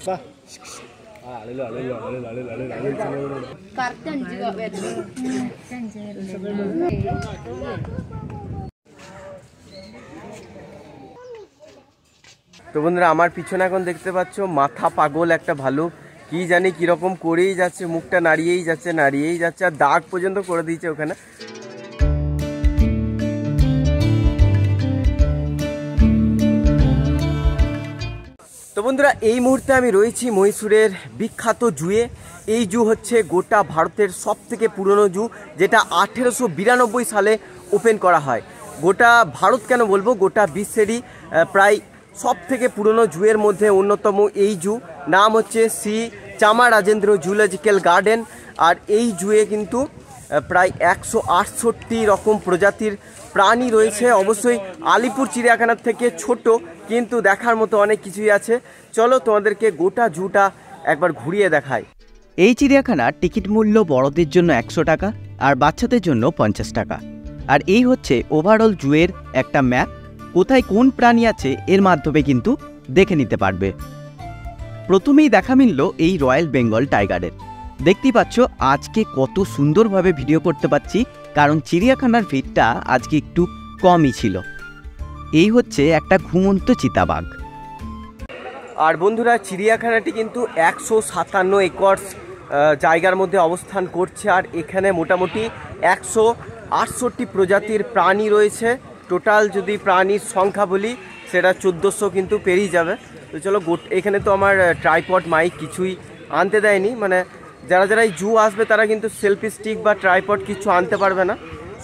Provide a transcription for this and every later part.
তো বন্ধুরা আমার পিছনে এখন দেখতে পাচ্ছ মাথা পাগল একটা ভালুক, কি জানি কিরকম করেই যাচ্ছে, মুখটা নাড়িয়েই যাচ্ছে আর দাগ পর্যন্ত করে দিয়েছে ওখানে। তো বন্ধুরা এই মুহূর্তে আমি রয়েছি মহীশূরের বিখ্যাত জুয়ে। এই জু হচ্ছে গোটা ভারতের সব থেকে পুরনো জু, যেটা 1892 সালে ওপেন করা হয়। গোটা ভারত কেন বলবো, গোটা বিশ্বেরই প্রায় সব থেকে পুরনো জুয়ের মধ্যে অন্যতম এই জু। নাম হচ্ছে শ্রী চামারাজেন্দ্র জুলজিক্যাল গার্ডেন। আর এই জুয়ে কিন্তু প্রায় 168 রকম প্রজাতির প্রাণী রয়েছে। অবশ্যই আলিপুর চিড়িয়াখানার থেকে ছোট, কিন্তু দেখার মতো অনেক কিছুই আছে। চলো তোমাদেরকে গোটা জুটা একবার ঘুরিয়ে দেখাই। এই চিড়িয়াখানার টিকিট মূল্য বড়দের জন্য 100 টাকা আর বাচ্চাদের জন্য 50 টাকা। আর এই হচ্ছে ওভারঅল জুয়ের একটা ম্যাপ। কোথায় কোন প্রাণী আছে এর মাধ্যমে কিন্তু দেখে নিতে পারবে। প্রথমেই দেখা মিলল এই রয়্যাল বেঙ্গল টাইগারের। দেখতেই পাচ্ছ আজকে কত সুন্দরভাবে ভিডিও করতে পারছি, কারণ চিড়িয়াখানার ভিড়টা আজকে একটু কমই ছিল। এই হচ্ছে একটা ঘুমন্ত চিতাবাঘ। আর বন্ধুরা চিড়িয়াখানাটি কিন্তু 157 একর জায়গার মধ্যে অবস্থান করছে। আর এখানে মোটামুটি 168 প্রজাতির প্রাণী রয়েছে। টোটাল যদি প্রাণীর সংখ্যা বলি সেটা 1400 কিন্তু পেরিয়ে যাবে। তো চলো এখানে তো আমার ট্রাইপড মাইক কিছুই আনতে দেয়নি, মানে যারা এই জু আসবে তারা কিন্তু সেলফি স্টিক বা ট্রাইপড কিছু আনতে পারবে না,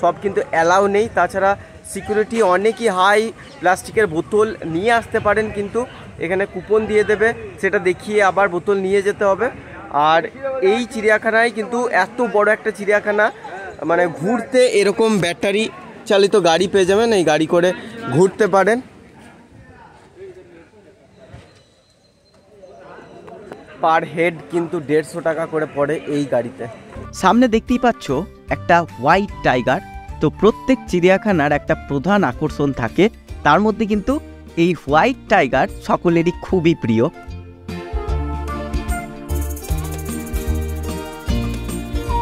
সব কিন্তু অ্যালাউ নেই। তাছাড়া সিকিউরিটি অনেকই হাই, প্লাস্টিকের বোতল নিয়ে আসতে পারেন, কিন্তু এখানে কুপন দিয়ে দেবে, সেটা দেখিয়ে আবার বোতল নিয়ে যেতে হবে। আর এই চিড়িয়াখানায় কিন্তু এত বড় একটা চিড়িয়াখানা, মানে ঘুরতে এরকম ব্যাটারি চালিত গাড়ি পেয়ে যাবেন, এই গাড়ি করে ঘুরতে পারেন। পার হেড কিন্তু 150 টাকা করে পড়ে এই গাড়িতে। সামনে দেখতেই পাচ্ছ একটা হোয়াইট টাইগার। তো প্রত্যেক চিড়িয়াখানার একটা প্রধান আকর্ষণ থাকে, তার মধ্যে কিন্তু এই হোয়াইট টাইগার সকলেরই খুবই প্রিয়।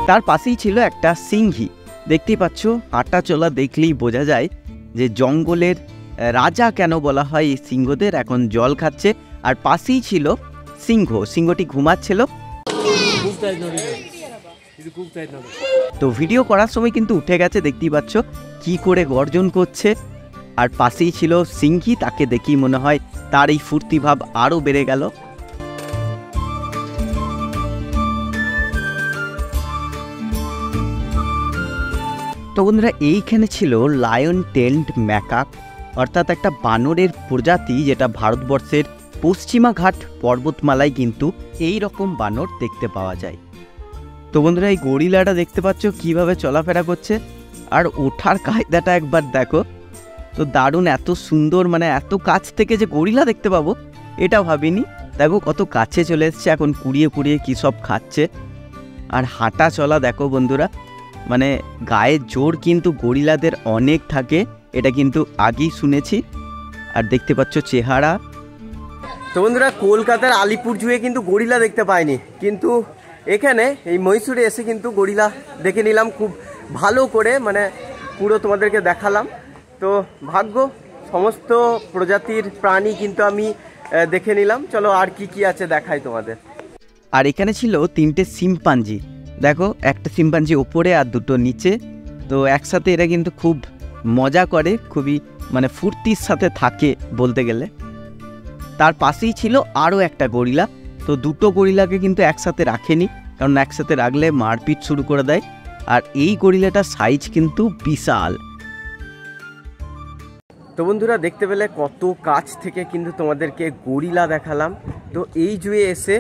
তার পাশেই ছিল একটা সিংহী। দেখতেই পাচ্ছ হাঁটা চলা দেখলেই বোঝা যায় যে জঙ্গলের রাজা কেন বলা হয় এই সিংহদের। এখন জল খাচ্ছে আর পাশেই ছিল সিংহ, সিংহটি ঘুমাচ্ছিল। তো ভিডিও করার সময় কিন্তু উঠে গেছে, দেখতেই পাচ্ছ কি করে গর্জন করছে। আর পাশেই ছিল সিংহী, তাকে দেখেই মনে হয় তার এই ফুর্তি ভাব আরও বেড়ে গেল। তো বন্ধুরা এইখানে ছিল লায়ন টেল্ড ম্যাকাক, অর্থাৎ একটা বানরের প্রজাতি, যেটা ভারতবর্ষের পশ্চিমা ঘাট পর্বতমালায় কিন্তু এই রকম বানর দেখতে পাওয়া যায়। তো বন্ধুরা এই গরিলাটা দেখতে পাচ্ছ কিভাবে চলাফেরা করছে, আর ওঠার কায়দাটা একবার দেখো। তো দারুণ, এত সুন্দর, মানে এত কাছ থেকে যে গরিলা দেখতে পাবো এটা ভাবিনি। দেখো কত কাছে চলে এসছে, এখন কুড়িয়ে কুড়িয়ে কী সব খাচ্ছে। আর হাঁটা চলা দেখো বন্ধুরা, মানে গায়ের জোর কিন্তু গরিলাদের অনেক থাকে, এটা কিন্তু আগেই শুনেছি। আর দেখতে পাচ্ছ চেহারা। তো বন্ধুরা কলকাতার আলিপুর জুয়ে কিন্তু গরিলা দেখতে পাইনি, কিন্তু এখানে এই মহীশূরে এসে কিন্তু গরিলা দেখে নিলাম খুব ভালো করে, মানে পুরো তোমাদেরকে দেখালাম। তো ভাগ্য সমস্ত প্রজাতির প্রাণী কিন্তু আমি দেখে নিলাম। চলো আর কি কি আছে দেখাই তোমাদের। আর এখানে ছিল 3টে শিম্পাঞ্জি। দেখো একটা শিম্পাঞ্জি ওপরে আর দুটো নিচে। তো একসাথে এরা কিন্তু খুব মজা করে, খুবই মানে ফুর্তির সাথে থাকে বলতে গেলে। তার পাশেই ছিল আরও একটা গরিলা। তো দুটো গরিলাকে কিন্তু একসাথে রাখেনি, কারণ একসাথে রাখলে মারপিট শুরু করে দেয়। আর এই গরিলাটার সাইজ কিন্তু বিশাল। তো বন্ধুরা দেখতে পেলে কত কাছ থেকে কিন্তু তোমাদেরকে গরিলা দেখালাম। তো এই জুয়ে এসে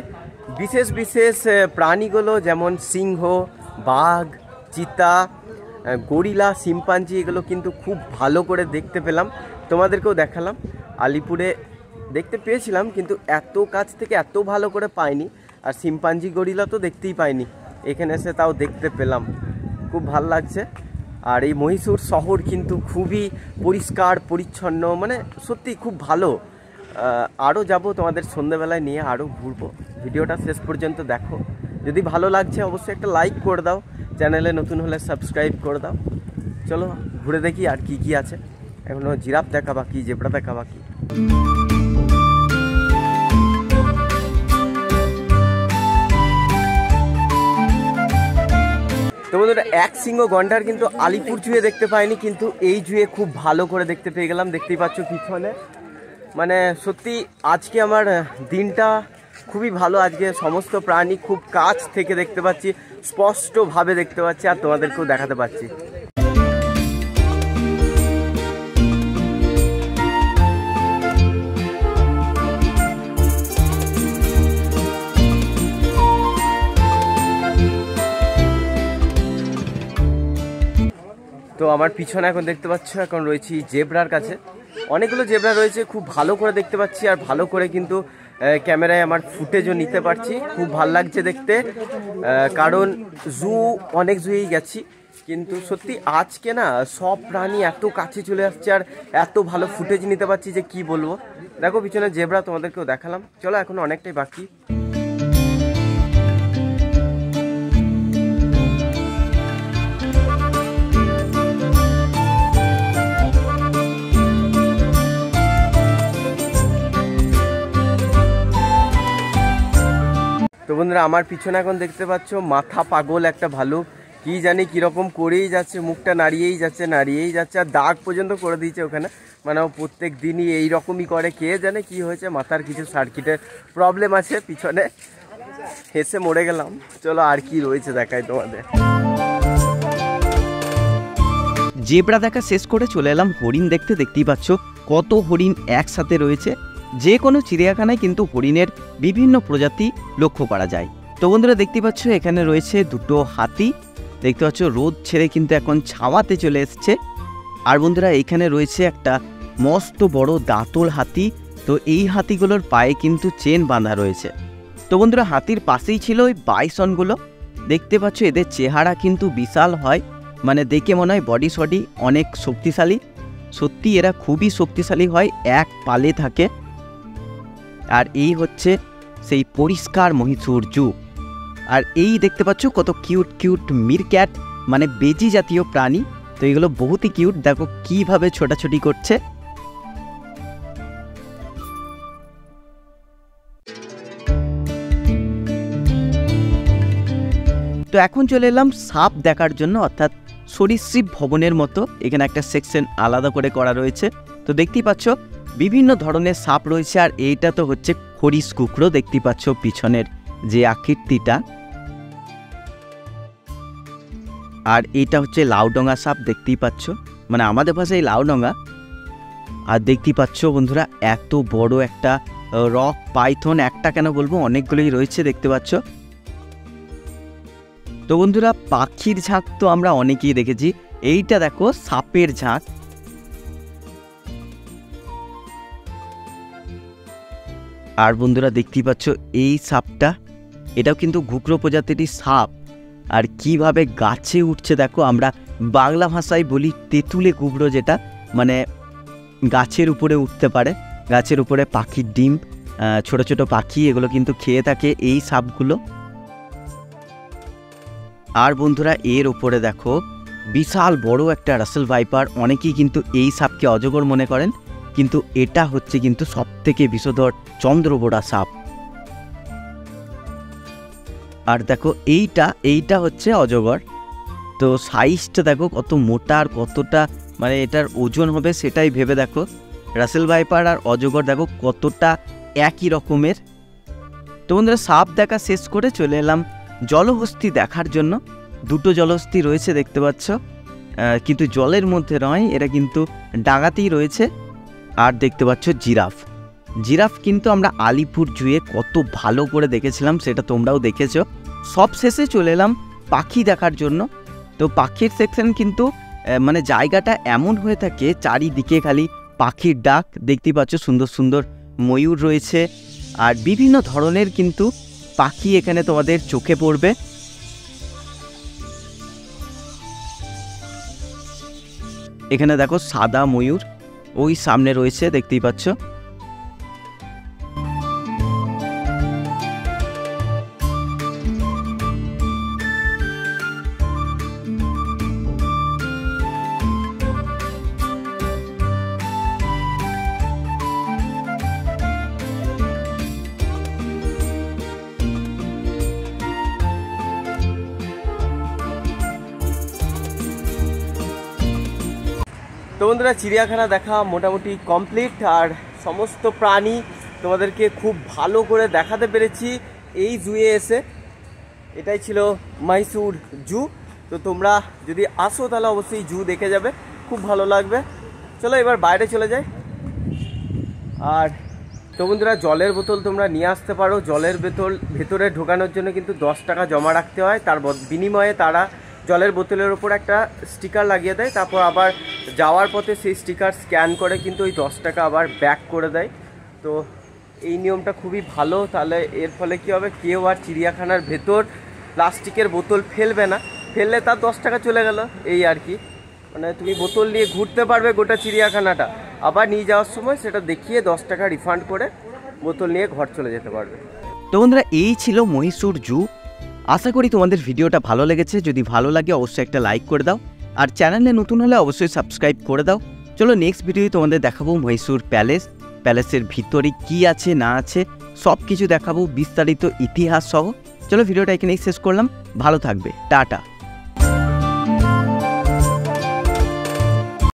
বিশেষ বিশেষ প্রাণীগুলো যেমন সিংহ, বাঘ, চিতা, গরিলা, শিম্পাঞ্জি এগুলো কিন্তু খুব ভালো করে দেখতে পেলাম, তোমাদেরকেও দেখালাম। আলিপুরে দেখতে পেয়েছিলাম কিন্তু এত কাছ থেকে এত ভালো করে পাইনি। আর শিম্পাঞ্জি, গরিলা তো দেখতেই পাইনি, এখানে এসে তাও দেখতে পেলাম, খুব ভালো লাগছে। আর এই মহীশূর শহর কিন্তু খুবই পরিষ্কার পরিচ্ছন্ন, মানে সত্যি খুব ভালো। আরও যাব তোমাদের সন্ধ্যেবেলায় নিয়ে, আরও ঘুরবো। ভিডিওটা শেষ পর্যন্ত দেখো, যদি ভালো লাগছে অবশ্যই একটা লাইক করে দাও, চ্যানেলে নতুন হলে সাবস্ক্রাইব করে দাও। চলো ঘুরে দেখি আর কি কি আছে। এখনও জিরাফ দেখা বাকি, জেব্রা দেখা বাকি। তো বন্ধুরা, এক সিংহ গন্ডার কিন্তু আলিপুর জুয়ে দেখতে পাইনি, কিন্তু এই জুয়ে খুব ভালো করে দেখতে পেয়ে গেলাম। দেখতেই পাচ্ছ পিছনে, মানে সত্যি আজকে আমার দিনটা খুবই ভালো। আজকে সমস্ত প্রাণী খুব কাছ থেকে দেখতে পাচ্ছি, স্পষ্টভাবে দেখতে পাচ্ছি, আর তোমাদেরকেও দেখাতে পাচ্ছি। তো আমার পিছনে এখন দেখতে পাচ্ছ, এখন রয়েছি জেব্রার কাছে। অনেকগুলো জেব্রা রয়েছে, খুব ভালো করে দেখতে পাচ্ছি, আর ভালো করে কিন্তু ক্যামেরায় আমার ফুটেজও নিতে পারছি। খুব ভালো লাগছে দেখতে, কারণ অনেক জুয়েই গেছি, কিন্তু সত্যি আজকে না সব প্রাণী এত কাছে চলে আসছে, আর এত ভালো ফুটেজ নিতে পারছি যে কি বলবো। দেখো পিছনে জেব্রা, তোমাদেরকেও দেখালাম। চলো, এখন অনেকটাই বাকি। তো বন্ধুরা, আমার পিছনে এখন দেখতে পাচ্ছ মাথা পাগল একটা ভালুক, কি জানি কীরকম করেই যাচ্ছে, মুখটা নাড়িয়েই যাচ্ছে, আর দাগ পর্যন্ত করে দিয়েছে ওখানে। মানে ও প্রত্যেক দিনই এইরকমই করে, কে জানে কি হয়েছে, মাথার কিছু সার্কিটের প্রবলেম আছে পিছনে। হেসে মরে গেলাম। চলো আর কি রয়েছে দেখাই তোমাদের। জেব্রা দেখা শেষ করে চলে এলাম হরিণ দেখতে। দেখতেই পাচ্ছ কত হরিণ একসাথে রয়েছে। যে কোনো চিড়িয়াখানায় কিন্তু হরিণের বিভিন্ন প্রজাতি লক্ষ্য করা যায়। তো বন্ধুরা, দেখতে পাচ্ছ এখানে রয়েছে দুটো হাতি। দেখতে পাচ্ছ রোদ ছেড়ে কিন্তু এখন ছাওয়াতে চলে এসছে। আর বন্ধুরা, এখানে রয়েছে একটা মস্ত বড় দাঁতল হাতি। তো এই হাতিগুলোর পায়ে কিন্তু চেন বাঁধা রয়েছে। তো বন্ধুরা, হাতির পাশেই ছিল ওই বাইসনগুলো। দেখতে পাচ্ছ এদের চেহারা কিন্তু বিশাল হয়, মানে দেখে মনে হয় বডি সডি অনেক শক্তিশালী। সত্যি এরা খুবই শক্তিশালী হয়, এক পালে থাকে। আর এই হচ্ছে সেই পরিষ্কার মহীশূর জু। আর এই দেখতে পাচ্ছ কত কিউট কিউট মিরক্যাট, মানে বেজি জাতীয় প্রাণী। তো এগুলো বহুতই কিউট, দেখো কিভাবে ছোটাছুটি করছে। তো এখন চলে এলাম সাপ দেখার জন্য, অর্থাৎ সরীসৃপ ভবনের মতো। এখানে একটা সেকশন আলাদা করে করা রয়েছে। তো দেখতেই পাচ্ছ বিভিন্ন ধরনের সাপ রয়েছে। আর এইটা তো হচ্ছে খরিশ কুকড়ো, দেখতেই পাচ্ছ পিছনের যে আকৃতিটা। আর এইটা হচ্ছে লাউডঙ্গা সাপ, দেখতেই পাচ্ছ, মানে আমাদের ভাষায় লাউডঙ্গা। আর দেখতেই পাচ্ছ বন্ধুরা, এত বড় একটা রক পাইথন, একটা কেন বলবো, অনেকগুলোই রয়েছে দেখতে পাচ্ছ। তো বন্ধুরা, পাখির ঝাঁক তো আমরা অনেকেই দেখেছি, এইটা দেখো সাপের ঝাঁক। আর বন্ধুরা, দেখতেই পাচ্ছ এই সাপটা, এটাও কিন্তু ঘুঘরো প্রজাতির সাপ। আর কিভাবে গাছে উঠছে দেখো, আমরা বাংলা ভাষায় বলি তেঁতুলে ঘুঘরো, যেটা মানে গাছের উপরে উঠতে পারে। গাছের উপরে পাখির ডিম, ছোট ছোট পাখি, এগুলো কিন্তু খেয়ে থাকে এই সাপগুলো। আর বন্ধুরা, এর উপরে দেখো বিশাল বড় একটা রাসেল ভাইপার। অনেকেই কিন্তু এই সাপকে অজগর মনে করেন, কিন্তু এটা হচ্ছে কিন্তু সবথেকে বিষধর চন্দ্রবোড়া সাপ। আর দেখো এইটা হচ্ছে অজগর। তো সাইজটা দেখো কত মোটা, আর কতটা মানে এটার ওজন হবে সেটাই ভেবে দেখো। রাসেল ভাইপার আর অজগর দেখো কতটা একই রকমের। তো বন্ধুরা, সাপ দেখা শেষ করে চলে এলাম জলহস্তী দেখার জন্য। দুটো জলহস্তী রয়েছে দেখতে পাচ্ছ, কিন্তু জলের মধ্যে নয়, এরা কিন্তু ডাঙাতেই রয়েছে। আর দেখতে পাচ্ছ জিরাফ কিন্তু আমরা আলিপুর জুয়ে কত ভালো করে দেখেছিলাম, সেটা তোমরাও দেখেছো। সব শেষে চলে এলাম পাখি দেখার জন্য। তো পাখির সেকশন কিন্তু মানে জায়গাটা এমন হয়ে থাকে, চারিদিকে খালি পাখির ডাক। দেখতেই পাচ্ছ সুন্দর সুন্দর ময়ূর রয়েছে, আর বিভিন্ন ধরনের কিন্তু পাখি এখানে তোমাদের চোখে পড়বে। এখানে দেখো সাদা ময়ূর, ওই সামনে রয়েছে দেখতেই পাচ্ছ। বন্ধুরা চিড়িয়াখানা দেখা মোটামুটি কমপ্লিট, আর সমস্ত প্রাণী তোমাদেরকে খুব ভালো করে দেখাতে পেরেছি এই জুয়ে এসে। এটাই ছিল মহীশূর জু। তো তোমরা যদি আসো তাহলে অবশ্যই জু দেখে যাবে, খুব ভালো লাগবে। চলো এবার বাইরে চলে যাই। আর তো বন্ধুরা জলের বোতল তোমরা নিয়ে আসতে পারো। জলের বোতল ভেতরে ঢোকানোর জন্য কিন্তু 10 টাকা জমা রাখতে হয়, তার বিনিময়ে তারা জলের বোতলের ওপর একটা স্টিকার লাগিয়ে দেয়, তারপর আবার যাওয়ার পথে সেই স্টিকার স্ক্যান করে কিন্তু ওই 10 টাকা আবার ব্যাক করে দেয়। তো এই নিয়মটা খুবই ভালো, তাহলে এর ফলে কী হবে, কেউ আর চিড়িয়াখানার ভেতর প্লাস্টিকের বোতল ফেলবে না, ফেললে তার 10 টাকা চলে গেল, এই আর কি। মানে তুমি বোতল নিয়ে ঘুরতে পারবে গোটা চিড়িয়াখানাটা, আবার নিয়ে যাওয়ার সময় সেটা দেখিয়ে 10 টাকা রিফান্ড করে বোতল নিয়ে ঘর চলে যেতে পারবে। তো বন্ধুরা এই ছিল মহীশূর জু। আশা করি তোমাদের ভিডিওটা ভালো লেগেছে। যদি ভালো লাগে অবশ্যই একটা লাইক করে দাও, আর চ্যানেলে নতুন হলে অবশ্যই সাবস্ক্রাইব করে দাও। চলো নেক্সট ভিডিওতে তোমাদের দেখাবো মহীশূর প্যালেস, প্যালেসের ভিতরে কি আছে না আছে সব কিছু দেখাবো, বিস্তারিত ইতিহাস সহ। চলো ভিডিওটা এখানেই শেষ করলাম, ভালো থাকবে, টাটা।